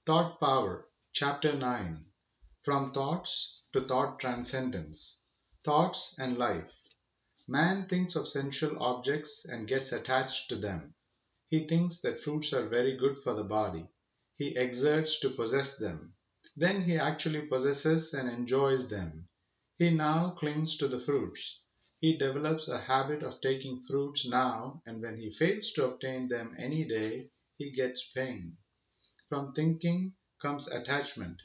Thought Power, Chapter 9. From Thoughts to Thought Transcendence. Thoughts and Life. Man thinks of sensual objects and gets attached to them. He thinks that fruits are very good for the body. He exerts to possess them. Then he actually possesses and enjoys them. He now clings to the fruits. He develops a habit of taking fruits now, and when he fails to obtain them any day, he gets pain. From thinking comes attachment.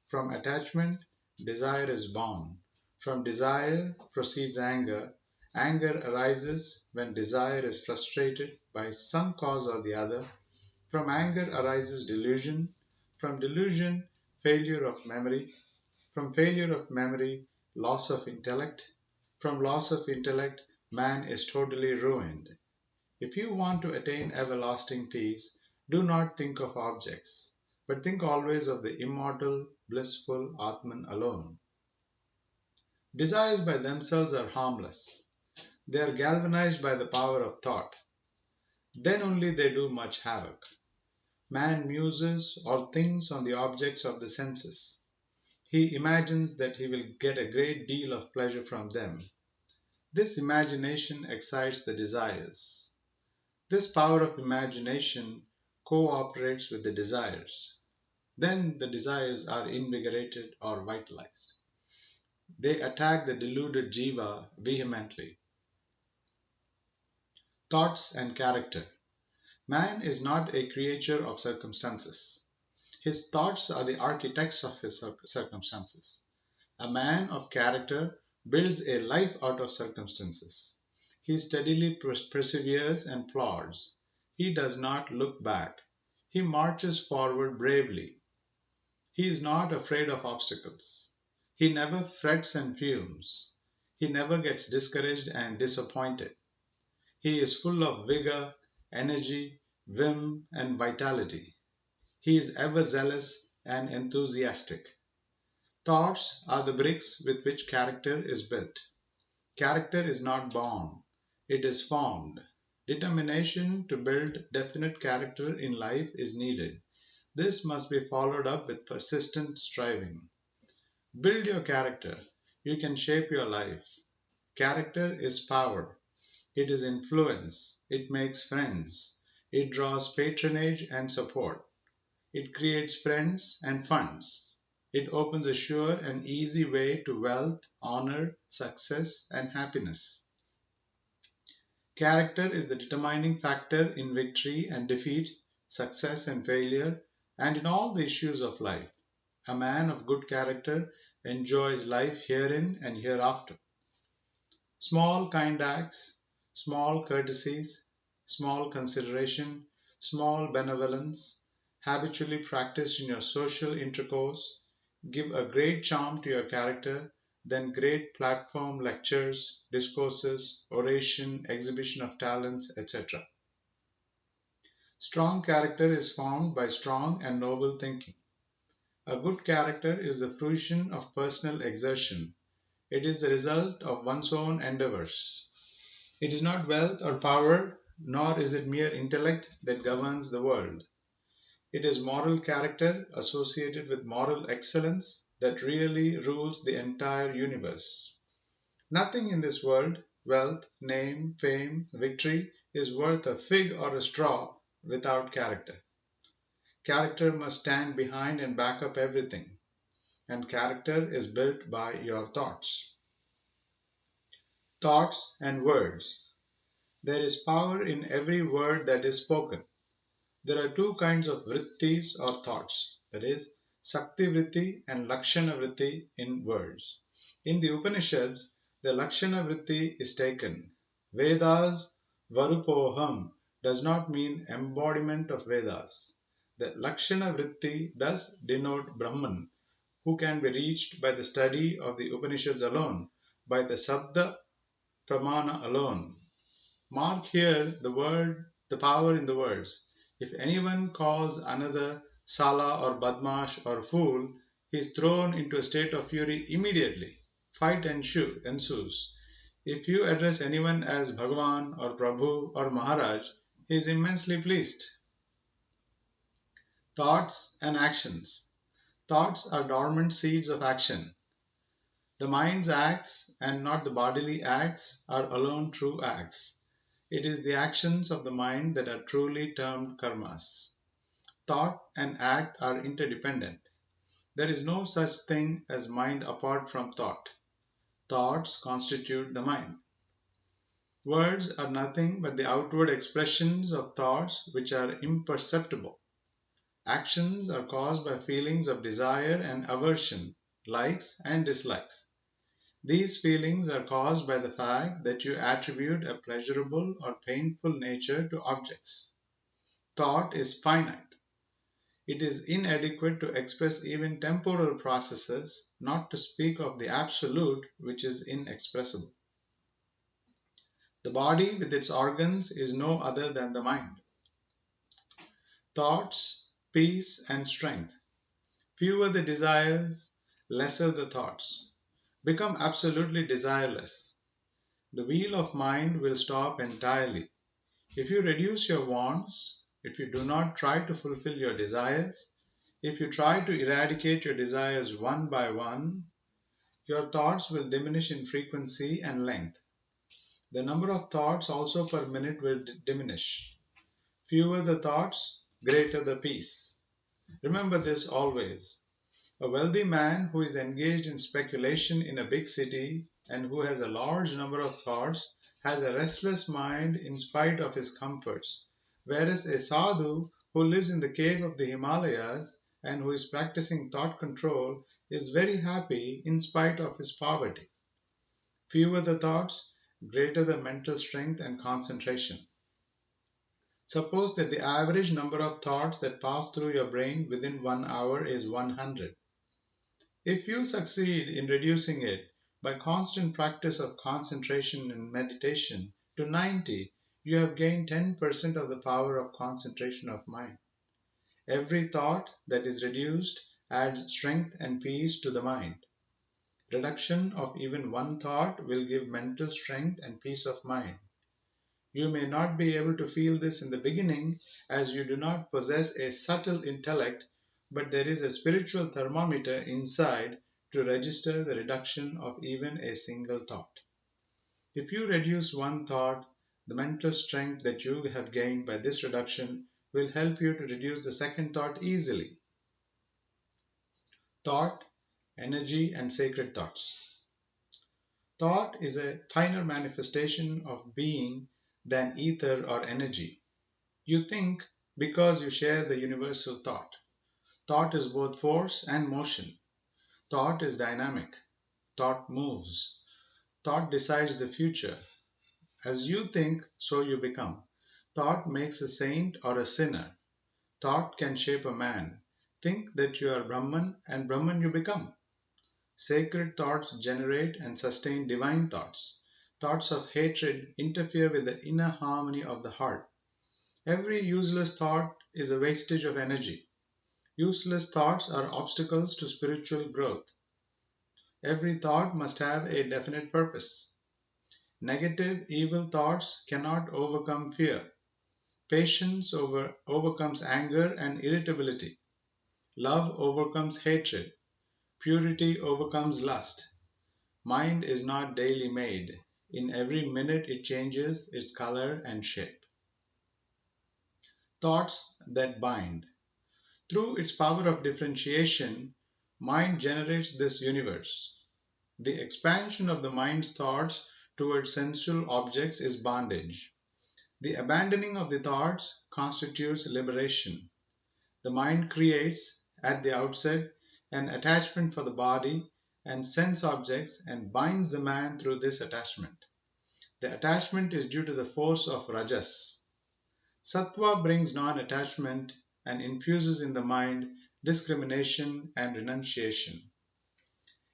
From attachment, desire is born. From desire proceeds anger. Anger arises when desire is frustrated by some cause or the other. From anger arises delusion. From delusion, failure of memory. From failure of memory, loss of intellect. From loss of intellect, man is totally ruined. If you want to attain everlasting peace, do not think of objects, but think always of the immortal, blissful Atman alone. Desires by themselves are harmless. They are galvanized by the power of thought. Then only they do much havoc. Man muses or thinks on the objects of the senses. He imagines that he will get a great deal of pleasure from them. This imagination excites the desires. This power of imagination cooperates with the desires. Then the desires are invigorated or vitalized. They attack the deluded jiva vehemently. Thoughts and character. Man is not a creature of circumstances. His thoughts are the architects of his circumstances. A man of character builds a life out of circumstances. He steadily perseveres and plods. He does not look back. He marches forward bravely. He is not afraid of obstacles. He never frets and fumes. He never gets discouraged and disappointed. He is full of vigor, energy, vim, and vitality. He is ever zealous and enthusiastic. Thoughts are the bricks with which character is built. Character is not born, it is formed. Determination to build definite character in life is needed. This must be followed up with persistent striving. Build your character. You can shape your life. Character is power. It is influence. It makes friends. It draws patronage and support. It creates friends and funds. It opens a sure and easy way to wealth, honor, success, and happiness. Character is the determining factor in victory and defeat, success and failure, and in all the issues of life. A man of good character enjoys life herein and hereafter. Small kind acts, small courtesies, small consideration, small benevolence, habitually practiced in your social intercourse, give a great charm to your character than great platform lectures, discourses, oration, exhibition of talents, etc. Strong character is formed by strong and noble thinking. A good character is the fruition of personal exertion. It is the result of one's own endeavors. It is not wealth or power, nor is it mere intellect that governs the world. It is moral character associated with moral excellence that really rules the entire universe. Nothing in this world, wealth, name, fame, victory, is worth a fig or a straw without character. Character must stand behind and back up everything, and character is built by your thoughts. Thoughts and words. There is power in every word that is spoken. There are two kinds of vrittis or thoughts, that is, Sakti vritti and Lakshana vritti in words. In the Upanishads, the Lakshana vritti is taken. Vedas Varupoham does not mean embodiment of Vedas. The Lakshana vritti does denote Brahman, who can be reached by the study of the Upanishads alone, by the Sabda Pramana alone. Mark here the power in the words. If anyone calls another Sala or Badmash or fool, he is thrown into a state of fury immediately. Fight ensues. If you address anyone as Bhagavan or Prabhu or Maharaj, he is immensely pleased. Thoughts and actions. Thoughts are dormant seeds of action. The mind's acts, and not the bodily acts, are alone true acts. It is the actions of the mind that are truly termed karmas. Thought and act are interdependent. There is no such thing as mind apart from thought. Thoughts constitute the mind. Words are nothing but the outward expressions of thoughts which are imperceptible. Actions are caused by feelings of desire and aversion, likes and dislikes. These feelings are caused by the fact that you attribute a pleasurable or painful nature to objects. Thought is finite. It is inadequate to express even temporal processes, not to speak of the absolute, which is inexpressible. The body with its organs is no other than the mind. Thoughts, peace, and strength. Fewer the desires, lesser the thoughts. Become absolutely desireless. The wheel of mind will stop entirely. If you reduce your wants, if you do not try to fulfill your desires, if you try to eradicate your desires one by one, your thoughts will diminish in frequency and length. The number of thoughts also per minute will diminish. Fewer the thoughts, greater the peace. Remember this always. A wealthy man who is engaged in speculation in a big city and who has a large number of thoughts has a restless mind in spite of his comforts, whereas a sadhu who lives in the cave of the Himalayas and who is practicing thought control is very happy in spite of his poverty. Fewer the thoughts, greater the mental strength and concentration. Suppose that the average number of thoughts that pass through your brain within 1 hour is 100. If you succeed in reducing it by constant practice of concentration and meditation to 90, you have gained 10% of the power of concentration of mind. Every thought that is reduced adds strength and peace to the mind. Reduction of even one thought will give mental strength and peace of mind. You may not be able to feel this in the beginning as you do not possess a subtle intellect, but there is a spiritual thermometer inside to register the reduction of even a single thought. If you reduce one thought, the mental strength that you have gained by this reduction will help you to reduce the second thought easily. Thought, energy, and sacred thoughts. Thought is a finer manifestation of being than ether or energy. You think because you share the universal thought. Thought is both force and motion. Thought is dynamic. Thought moves. Thought decides the future. As you think, so you become. Thought makes a saint or a sinner. Thought can shape a man. Think that you are Brahman, and Brahman you become. Sacred thoughts generate and sustain divine thoughts. Thoughts of hatred interfere with the inner harmony of the heart. Every useless thought is a wastage of energy. Useless thoughts are obstacles to spiritual growth. Every thought must have a definite purpose. Negative, evil thoughts cannot overcome fear. Patience overcomes anger and irritability. Love overcomes hatred. Purity overcomes lust. Mind is not daily made. In every minute it changes its color and shape. Thoughts that bind. Through its power of differentiation, mind generates this universe. The expansion of the mind's thoughts towards sensual objects is bondage. The abandoning of the thoughts constitutes liberation. The mind creates, at the outset, an attachment for the body and sense objects and binds the man through this attachment. The attachment is due to the force of rajas. Sattva brings non-attachment and infuses in the mind discrimination and renunciation.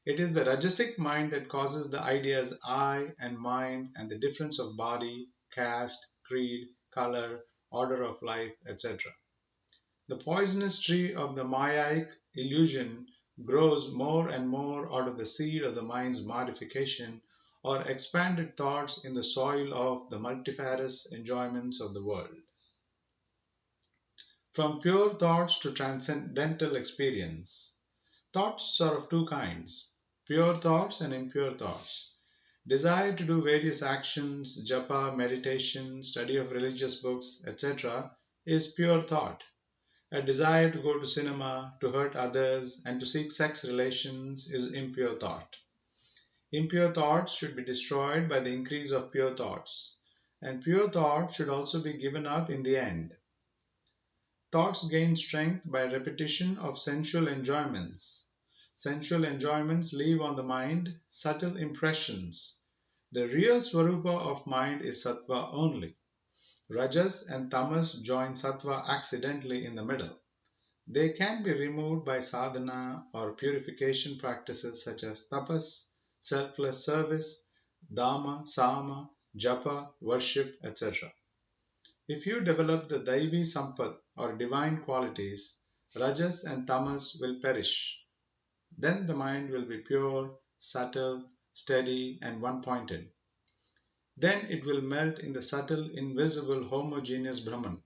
It is the rajasic mind that causes the ideas I and mine and the difference of body, caste, creed, color, order of life, etc. The poisonous tree of the Mayaik illusion grows more and more out of the seed of the mind's modification or expanded thoughts in the soil of the multifarious enjoyments of the world. From pure thoughts to transcendental experience. Thoughts are of two kinds, pure thoughts and impure thoughts. Desire to do various actions, japa, meditation, study of religious books, etc., is pure thought. A desire to go to cinema, to hurt others, and to seek sex relations is impure thought. Impure thoughts should be destroyed by the increase of pure thoughts, and pure thoughts should also be given up in the end. Thoughts gain strength by repetition of sensual enjoyments. Sensual enjoyments leave on the mind subtle impressions. The real swarupa of mind is sattva only. Rajas and tamas join sattva accidentally in the middle. They can be removed by sadhana or purification practices such as tapas, selfless service, dhamma, sama, japa, worship, etc. If you develop the Daivi Sampat or divine qualities, Rajas and Tamas will perish. Then the mind will be pure, subtle, steady, and one pointed. Then it will melt in the subtle, invisible, homogeneous Brahman,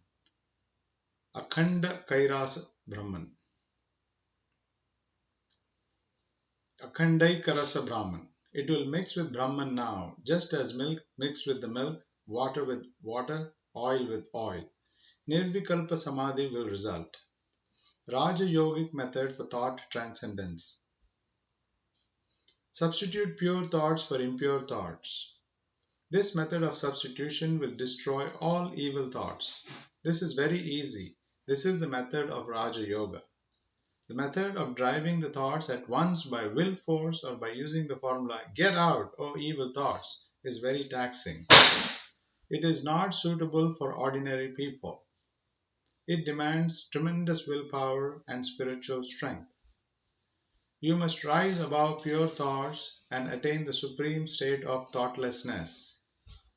Akhanda Kairasa Brahman, Akhandaikarasa Brahman. It will mix with Brahman now, just as milk mixed with the milk, water with water, oil with oil. Nirvikalpa Samadhi will result. Raja Yogic method for thought transcendence. Substitute pure thoughts for impure thoughts. This method of substitution will destroy all evil thoughts. This is very easy. This is the method of Raja Yoga. The method of driving the thoughts at once by will force or by using the formula get out, O evil thoughts, is very taxing. It is not suitable for ordinary people. It demands tremendous willpower and spiritual strength. You must rise above pure thoughts and attain the supreme state of thoughtlessness.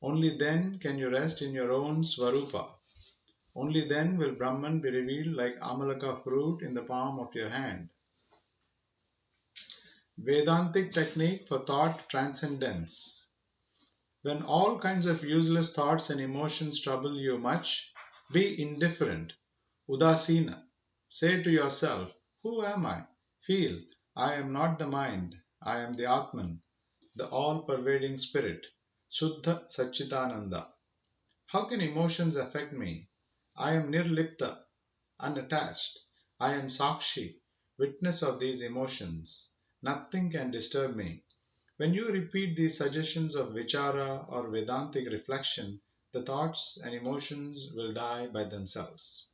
Only then can you rest in your own Swarupa. Only then will Brahman be revealed like Amalaka fruit in the palm of your hand. Vedantic technique for thought transcendence. When all kinds of useless thoughts and emotions trouble you much, be indifferent, udasina. Say to yourself, who am I? Feel, I am not the mind, I am the Atman, the all-pervading spirit, Shuddha Satchitananda. How can emotions affect me? I am nirlipta, unattached. I am Sakshi, witness of these emotions. Nothing can disturb me. When you repeat these suggestions of vichara or Vedantic reflection, the thoughts and emotions will die by themselves.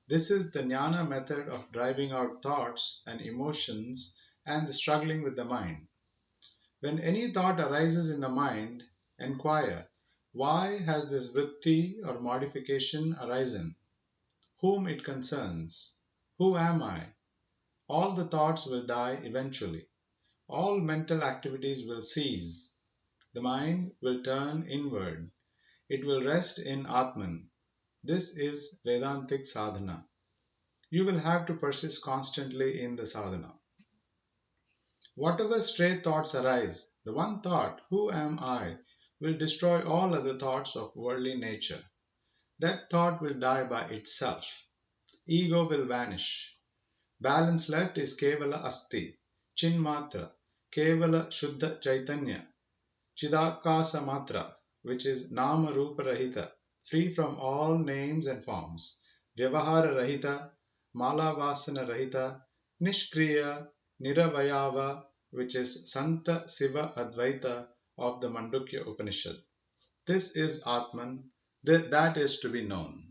This is the jnana method of driving out thoughts and emotions and the struggling with the mind. When any thought arises in the mind, enquire, why has this vritti or modification arisen? Whom it concerns? Who am I? All the thoughts will die eventually. All mental activities will cease. The mind will turn inward. It will rest in Atman. This is Vedantic sadhana. You will have to persist constantly in the sadhana. Whatever stray thoughts arise, the one thought, who am I, will destroy all other thoughts of worldly nature. That thought will die by itself. Ego will vanish. Balance left is Kevala Asti, Chinmatra, Kevala Shuddha Chaitanya, Chidakasa Matra, which is Nama Rupa Rahita, free from all names and forms, Vyavahara Rahita, Mala Vasana Rahita, Nishkriya, Niravayava, which is Santa Siva Advaita of the Mandukya Upanishad. This is Atman, that is to be known.